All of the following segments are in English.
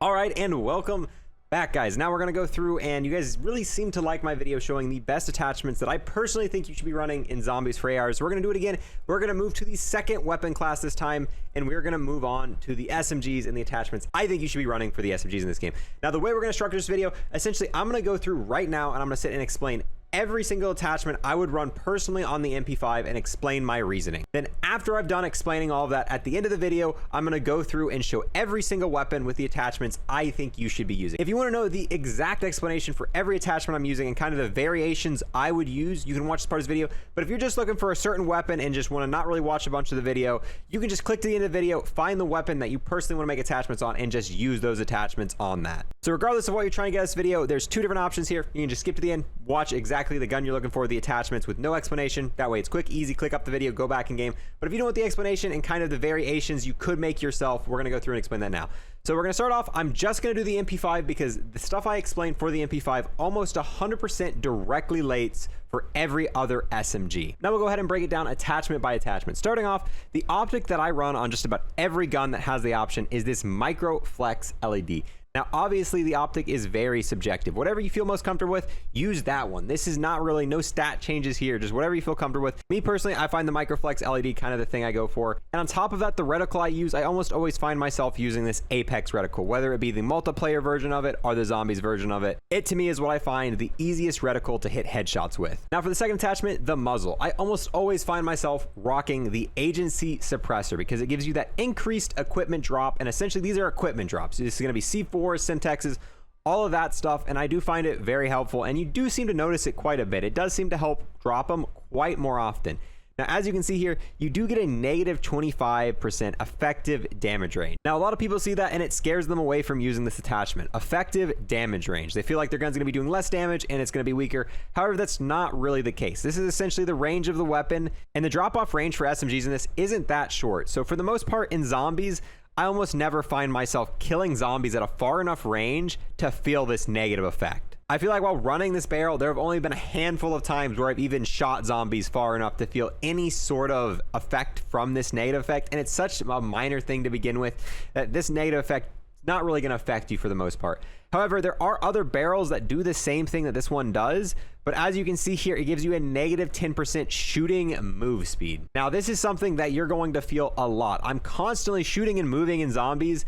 All right, and welcome back, guys. Now we're going to go through, and you guys really seem to like my video showing the best attachments that I personally think you should be running in zombies for ARs. We're going to do it again. We're going to move to the second weapon class this time, and we're going to move on to the SMGs and the attachments I think you should be running for the SMGs in this game. Now, the way we're going to structure this video, essentially, I'm going to go through right now, and I'm going to sit and explain every single attachment I would run personally on the MP5 and explain my reasoning. Then after I've done explaining all of that, at the end of the video, I'm gonna go through and show every single weapon with the attachments I think you should be using. If you wanna know the exact explanation for every attachment I'm using and kind of the variations I would use, you can watch this part of this video. But if you're just looking for a certain weapon and just wanna not really watch a bunch of the video, you can just click to the end of the video, find the weapon that you personally wanna make attachments on, and just use those attachments on that. So regardless of what you're trying to get this video, there's two different options here. You can just skip to the end, watch exactly the gun you're looking for, the attachments with no explanation. That way it's quick, easy, click up the video, go back in game. But if you don't want the explanation and kind of the variations you could make yourself, we're gonna go through and explain that now. So we're gonna start off, I'm just gonna do the MP5 because the stuff I explained for the MP5 almost 100% directly relates for every other SMG. Now we'll go ahead and break it down attachment by attachment. Starting off, the optic that I run on just about every gun that has the option is this micro flex LED. Now, obviously, the optic is very subjective. Whatever you feel most comfortable with, use that one. This is not really, no stat changes here, just whatever you feel comfortable with. Me personally, I find the Microflex LED kind of the thing I go for. And on top of that, the reticle I use, I almost always find myself using this Apex reticle, whether it be the multiplayer version of it or the zombies version of it. It, to me, is what I find the easiest reticle to hit headshots with. Now, for the second attachment, the muzzle. I almost always find myself rocking the agency suppressor because it gives you that increased equipment drop. And essentially, these are equipment drops. This is going to be C4, Syntexes, all of that stuff, and I do find it very helpful, and you do seem to notice it quite a bit. It does seem to help drop them quite more often. Now, as you can see here, you do get a negative 25% effective damage range. Now, a lot of people see that and it scares them away from using this attachment. Effective damage range. They feel like their gun's gonna be doing less damage and it's gonna be weaker. However, that's not really the case. This is essentially the range of the weapon, and the drop-off range for SMGs in this isn't that short. So for the most part in zombies, I almost never find myself killing zombies at a far enough range to feel this negative effect. I feel like while running this barrel, there have only been a handful of times where I've even shot zombies far enough to feel any sort of effect from this negative effect. And it's such a minor thing to begin with that this negative effect is not really going to affect you for the most part. However, there are other barrels that do the same thing that this one does, but as you can see here, it gives you a negative 10% shooting move speed. Now, this is something that you're going to feel a lot. I'm constantly shooting and moving in zombies,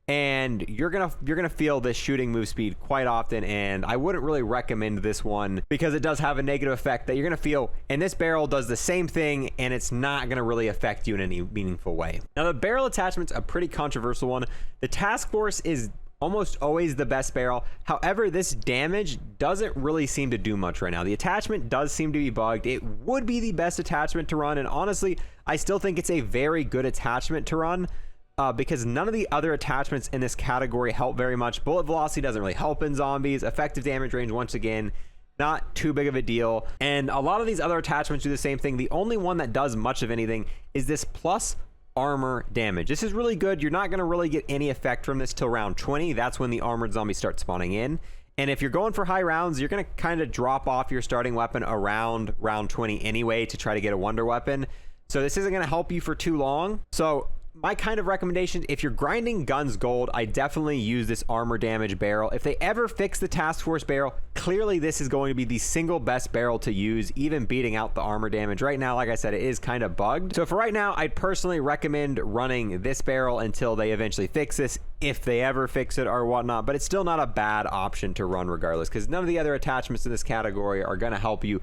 and you're gonna feel this shooting move speed quite often, and I wouldn't really recommend this one because it does have a negative effect that you're gonna feel, and this barrel does the same thing, and it's not gonna really affect you in any meaningful way. Now, the barrel attachment's a pretty controversial one. The Task Force is almost always the best barrel. However, this damage doesn't really seem to do much right now. The attachment does seem to be bugged. It would be the best attachment to run, and honestly, I still think it's a very good attachment to run because none of the other attachments in this category help very much. Bullet velocity doesn't really help in zombies. Effective damage range, once again, not too big of a deal. And a lot of these other attachments do the same thing. The only one that does much of anything is this plus armor damage. This is really good. You're not going to really get any effect from this till round 20. That's when the armored zombies start spawning in. And if you're going for high rounds, you're going to kind of drop off your starting weapon around round 20 anyway to try to get a wonder weapon. So this isn't going to help you for too long. So my kind of recommendation, if you're grinding guns gold, I definitely use this armor damage barrel. If they ever fix the Task Force barrel, clearly this is going to be the single best barrel to use, even beating out the armor damage. Right now, like I said, it is kind of bugged. So for right now, I'd personally recommend running this barrel until they eventually fix this, if they ever fix it or whatnot. But it's still not a bad option to run regardless, because none of the other attachments in this category are going to help you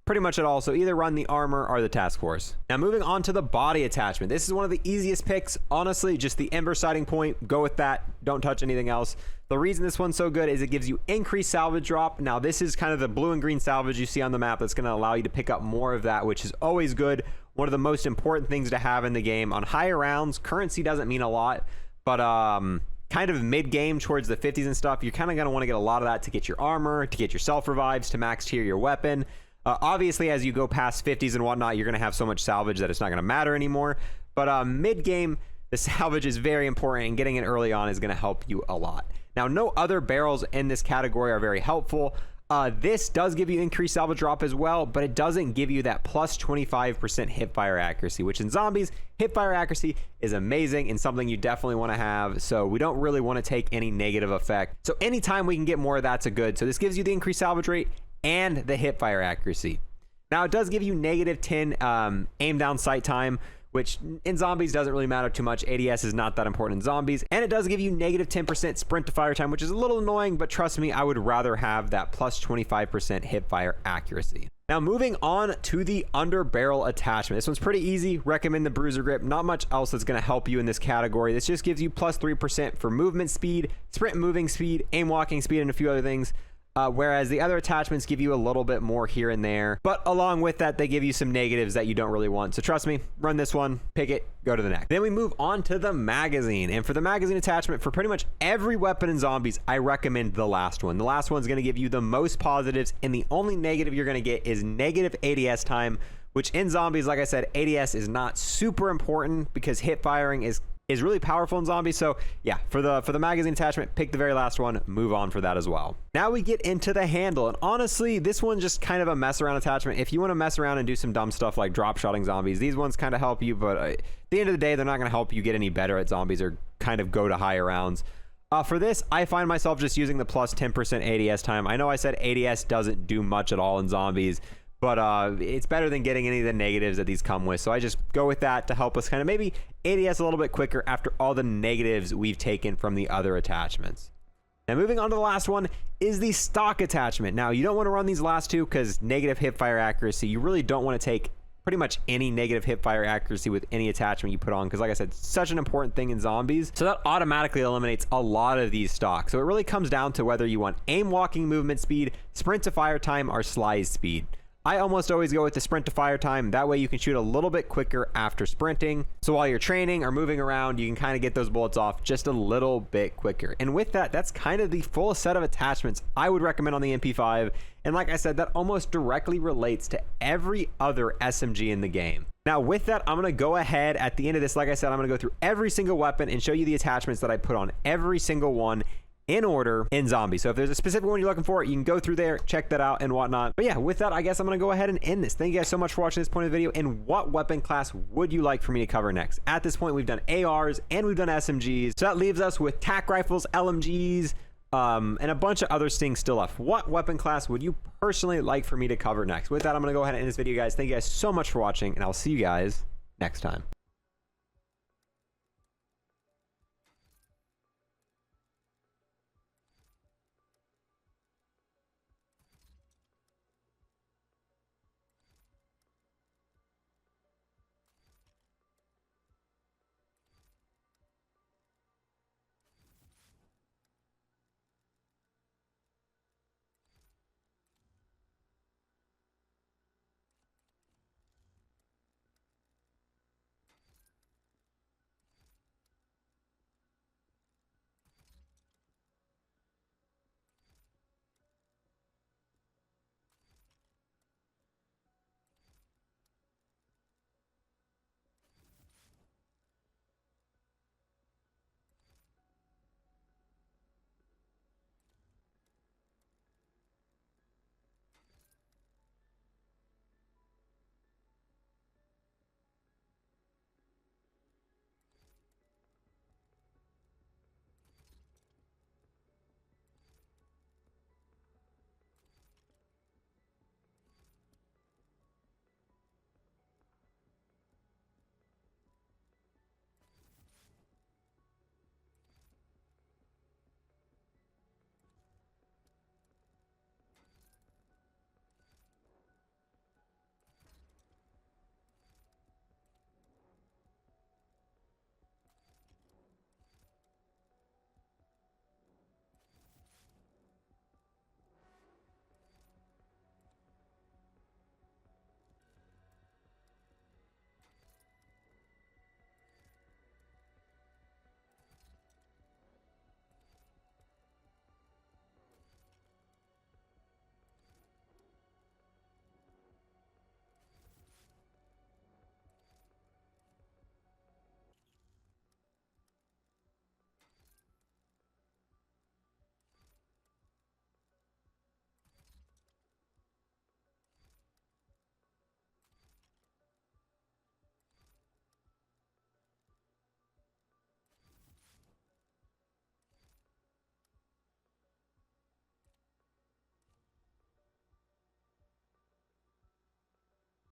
pretty much at all. So either run the armor or the Task Force. Now, moving on to the body attachment. This is one of the easiest picks. Honestly, just the Ember sighting point. Go with that. Don't touch anything else. The reason this one's so good is it gives you increased salvage drop. Now, this is kind of the blue and green salvage you see on the map that's going to allow you to pick up more of that, which is always good. One of the most important things to have in the game. On higher rounds, currency doesn't mean a lot, but kind of mid-game towards the 50s and stuff, you're kind of going to want to get a lot of that to get your armor, to get your self-revives, to max tier your weapon. Obviously, as you go past 50s and whatnot, you're going to have so much salvage that it's not going to matter anymore. But mid-game, the salvage is very important, and getting it early on is going to help you a lot. Now, no other barrels in this category are very helpful. This does give you increased salvage drop as well, but it doesn't give you that plus 25% hip fire accuracy, which in zombies, hip fire accuracy is amazing and something you definitely want to have. So we don't really want to take any negative effect. So anytime we can get more, that's a good. So this gives you the increased salvage rate and the hip fire accuracy. Now it does give you negative 10 aim down sight time, which in zombies doesn't really matter too much. ADS is not that important in zombies. And it does give you negative 10% sprint to fire time, which is a little annoying, but trust me, I would rather have that plus 25% hip fire accuracy. Now moving on to the under barrel attachment. This one's pretty easy. Recommend the bruiser grip. Not much else that's going to help you in this category. This just gives you plus 3% for movement speed, sprint moving speed, aim walking speed, and a few other things. Whereas the other attachments give you a little bit more here and there, but along with that, they give you some negatives that you don't really want. So trust me, run this one, pick it, go to the next. Then we move on to the magazine. And for the magazine attachment, for pretty much every weapon in zombies, I recommend the last one. The last one's going to give you the most positives, and the only negative you're going to get is negative ADS time, which in zombies, like I said, ADS is not super important because hip firing is really powerful in zombies. So yeah, for the magazine attachment, pick the very last one, move on for that as well. Now we get into the handle, and honestly, this one's just kind of a mess around attachment. If you want to mess around and do some dumb stuff like drop shotting zombies, these ones kind of help you, but at the end of the day, they're not going to help you get any better at zombies or kind of go to higher rounds. For this, I find myself just using the plus 10% ADS time. I know I said ADS doesn't do much at all in zombies, but it's better than getting any of the negatives that these come with. So I just go with that to help us kind of maybe ADS a little bit quicker after all the negatives we've taken from the other attachments. Now moving on to the last one is the stock attachment. Now you don't want to run these last two because negative hip fire accuracy. You really don't want to take pretty much any negative hip fire accuracy with any attachment you put on, because like I said, it's such an important thing in zombies. So that automatically eliminates a lot of these stocks. So it really comes down to whether you want aim walking movement speed, sprint to fire time, or slide speed. I almost always go with the sprint to fire time. That way you can shoot a little bit quicker after sprinting. So while you're training or moving around, you can kind of get those bullets off just a little bit quicker. And with that, that's kind of the full set of attachments I would recommend on the MP5. And like I said, that almost directly relates to every other SMG in the game. Now with that, I'm going to go ahead at the end of this. Like I said, I'm going to go through every single weapon and show you the attachments that I put on every single one in order in zombies. So if there's a specific one you're looking for, you can go through there, check that out and whatnot. But yeah, with that, I guess I'm going to go ahead and end this. Thank you guys so much for watching this point of the video. And what weapon class would you like for me to cover next? At this point, we've done ARs and we've done SMGs. So that leaves us with TAC rifles, LMGs, and a bunch of other things still left. What weapon class would you personally like for me to cover next? With that, I'm going to go ahead and end this video, guys. Thank you guys so much for watching, and I'll see you guys next time.